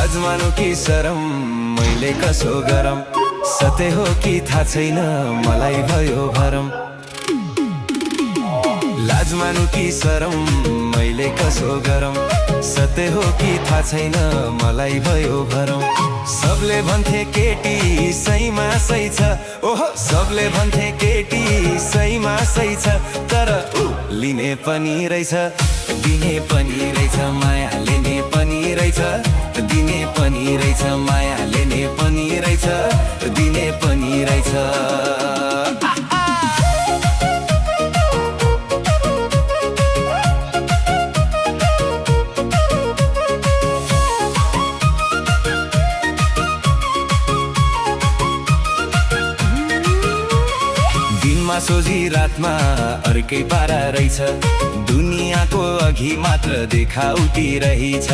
लाज मानु कि शरम मैले कसो गरम, सत्य हो कि थाहा छैन मलाई भयो भरम। लाज मानु कि शरम मैले कसो गरम, सत्य हो कि थाहा छैन मलाई भयो भरम। सबले भन्थे केटी सहीमा सही छ, ओहो सबले भन्थे केटी सहीमा सही छ, तर लिने पनि रहेछ दिने पनि रहेछ, माया लिने पनि रहेछ दिने पनि रहेछ, माया लिने पनि रहेछ दिने पनि रहेछ। दिनमा सोझी रातमा अर्कै पारा रहेछ, दुनियाँको अघि मात्र देखाउटी रहेछ।